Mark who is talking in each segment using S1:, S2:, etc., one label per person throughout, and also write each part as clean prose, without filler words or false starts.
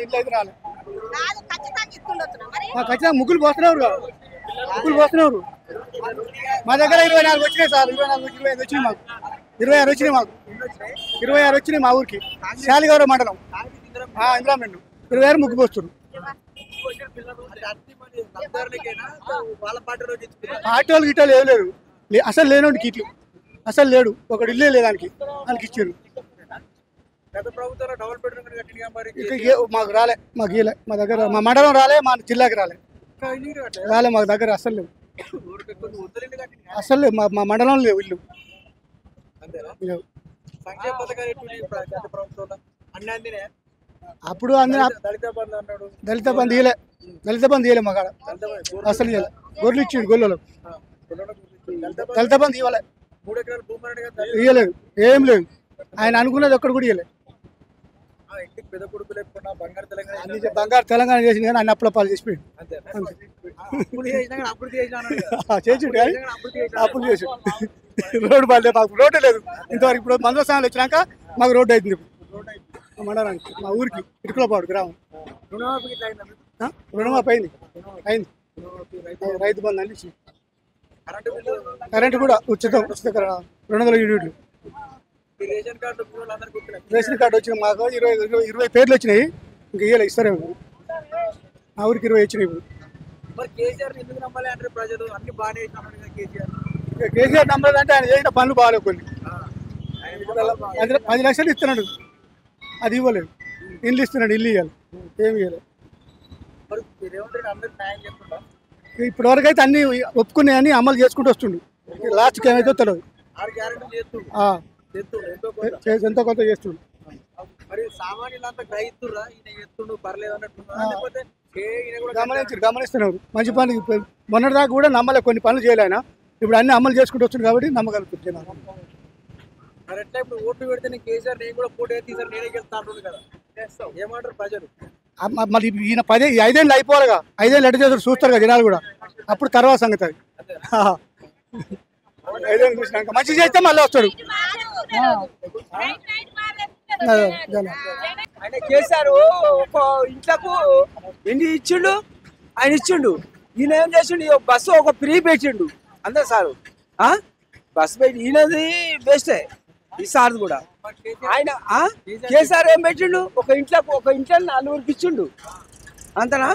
S1: ఇంట్లో అయితే రాలేదు. ఖచ్చితంగా ముగ్గులు పోస్తున్నారు, ముగ్గులు పోస్తున్నారు. మా దగ్గర 24 వచ్చినాయి సార్. 24, 25 వచ్చినాయి మాకు. 26 వచ్చినాయి మాకు. 26 వచ్చినాయి మా ఊరికి. శాలిగౌరవ మండలం ఇంద్రామెండు. 26 ముగ్గు పోస్తున్నారు. పార్టీ వాళ్ళు గిట్టాలు ఏం లేదు, అసలు లేనోడి కిట్లు అసలు లేడు. ఒకటి ఇల్లే లేదు దానికి ఇచ్చారు. మాకు రాలే, మాకు ఇయలే. మా దగ్గర మా మండలం రాలే, మా జిల్లాకి రాలే. మా దగ్గర అసలు లేవు, అసలు లేవు. మా మండలం లేవు ఇల్లు. అప్పుడు దళిత బంధు ఇయలే, దళిత బంధు ఇయలే మాకాడ అసలు ఇయలే. గొర్రెలు ఇచ్చిండు గొల్లలు. దళిత బంధు ఇవ్వలే, ఇయ్యలేదు. ఏం లేదు. ఆయన అనుకున్నది ఒక్కడు కూడా ఇయ్యలేదు. బంగారు తెలంగాణ చేసింది కానీ అన్ని అప్పుల పాలు చేసిపోయింది. చేసిండు కానీ అప్పులు చేసి రోడ్డు బాగా మాకు రోడ్డు లేదు ఇంతవరకు. ఇప్పుడు మందస్థానాలు వచ్చినాక మాకు రోడ్డు అవుతుంది. ఇప్పుడు మండలానికి, మా ఊరికి ఇటుకులపాడు గ్రామం. రుణమాఫీ అయింది. రైతు బంధు అని కరెంటు కూడా ఉచిత 200 యూనిట్లు. రేషన్ కార్డు వచ్చినాయి మాకు. 20 పేర్లు వచ్చినాయి. ఇంకా ఇయ్యలే, ఇస్తారేమో. మా ఊరికి 20 వచ్చినాయి. ఇప్పుడు కేసీఆర్ నమ్మలేదు అంటే ఆయన చేసిన పనులు బాగాలేవు. కొన్ని 10 లక్షలు ఇస్తున్నాడు, అది ఇవ్వలేదు. ఇల్లు ఇస్తున్నాడు, ఇల్లు ఇవ్వాలి, ఏమి ఇవ్వలేదు. ఇప్పటి వరకు అయితే అన్ని ఒప్పుకున్నాయని అమలు చేసుకుంటూ వస్తుండు. లాస్ట్కి ఏమైతే తెలియదు. ఎంతో కొంత చేస్తుండు. గమనిస్తున్నారు మంచి పని. మొన్నటిదాకా కూడా నమ్మలే, కొన్ని పనులు చేయలేనా. ఇప్పుడు అన్ని అమలు చేసుకుంటూ వస్తుంది కాబట్టి నమ్మగలుగుతున్నాను. మరి ఈయన 5 ఏళ్ళు అయిపోవాలిగా. 5 ఏళ్ళు ఎట్ట చేస్తారు చూస్తారు కదా జనాలు కూడా. అప్పుడు తర్వాత సంగతి అది. 5 ఏళ్ళు చూసినాక మంచి చేస్తే మళ్ళీ వస్తాడు.
S2: ఆయన చేశారు. ఒక ఇంట్లకు ఎన్ని ఇచ్చిండు ఆయన ఇచ్చిండు. ఈయన ఏం చేసిండు, బస్సు ఒక ఫ్రీ పెట్టిండు అంతే సారు. బస్సు పెట్టి ఈయనది బెస్టే ఈ సార్ కూడా. ఆయన కేసీఆర్ ఏం పెట్టిండు, ఒక ఇంట్లో 4 ఇచ్చిండు అంతనా.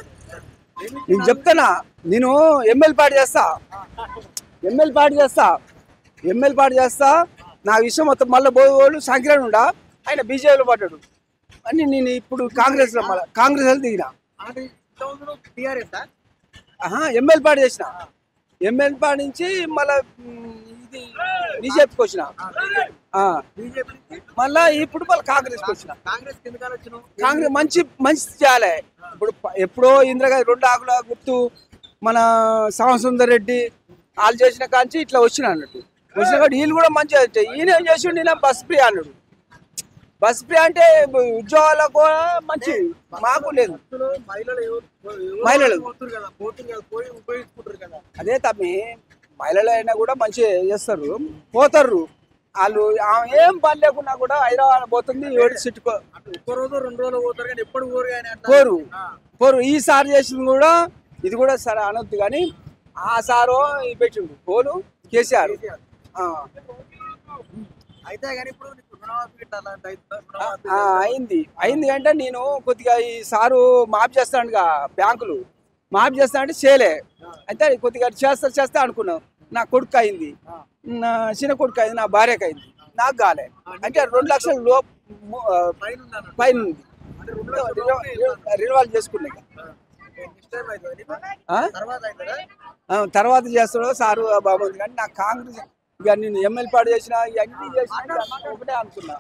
S2: నేను చెప్తానా, నేను ఎమ్మెల్యే పార్టీ చేస్తా. నా విషయం మొత్తం మళ్ళీ బోధోళ్ళు సంక్రాంతి ఉండా ఆయన బీజేపీలో పడ్డాడు అని నేను ఇప్పుడు కాంగ్రెస్లో మళ్ళీ కాంగ్రెస్ దిగిన. ఎమ్మెల్యే పార్టీ చేసిన. ఎమ్మెల్యే పార్టీ నుంచి మళ్ళీ ఇది బీజేపీకి వచ్చిన. మళ్ళా ఇప్పుడు మళ్ళీ కాంగ్రెస్కి వచ్చిన. కాంగ్రెస్ మంచి చేయాలి. ఇప్పుడు ఎప్పుడో ఇందిరాగాంధీ 2 ఆకుల గుర్తు, మన శ్యామసుందర్ రెడ్డి వాళ్ళు చేసిన కాంచి ఇట్లా వచ్చిన అన్నట్టు. వచ్చిన కాబట్టి వీళ్ళు కూడా మంచిగా. ఈయన ఏం చేసిండు, ఈయన బస్ ఫ్రీ అన్నాడు. బస్ ఫ్రీ అంటే ఉద్యోగాలకు కూడా మంచి, మాకు లేదు. మహిళలు అదే తమ్మి, మహిళలు అయినా కూడా మంచిగా చేస్తారు, పోతారు వాళ్ళు. ఏం పని లేకున్నా కూడా హైదరాబాద్ పోతుంది. 7 సీట్ పోరు. ఈ సార్ చేసింది కూడా ఇది కూడా సరే అనొద్దు కానీ ఆ సారు పెట్టిండు పోను కేసీఆర్. అయింది అంటే నేను కొద్దిగా ఈ సారు మాఫ్ చేస్తానుగా, బ్యాంకులు మాఫ్ చేస్తా అంటే చేయలే. అయితే కొద్దిగా చేస్తా అనుకున్నాం. నా కొడుకు అయింది, నా చిన్న కొడుకు అయింది, నా భార్యకు అయింది, నాకు కాలే. అంటే 2 లక్షల పైన ఉంది. రినివాల్ చేసుకున్నాయి. తర్వాత చేస్తాడో సారు బాగుంది కానీ నాకు కాంగ్రెస్ ఇక నేను ఎమ్మెల్యే పాడు చేసిన ఇవన్నీ చేసిన ఒకటే అనుకున్నా.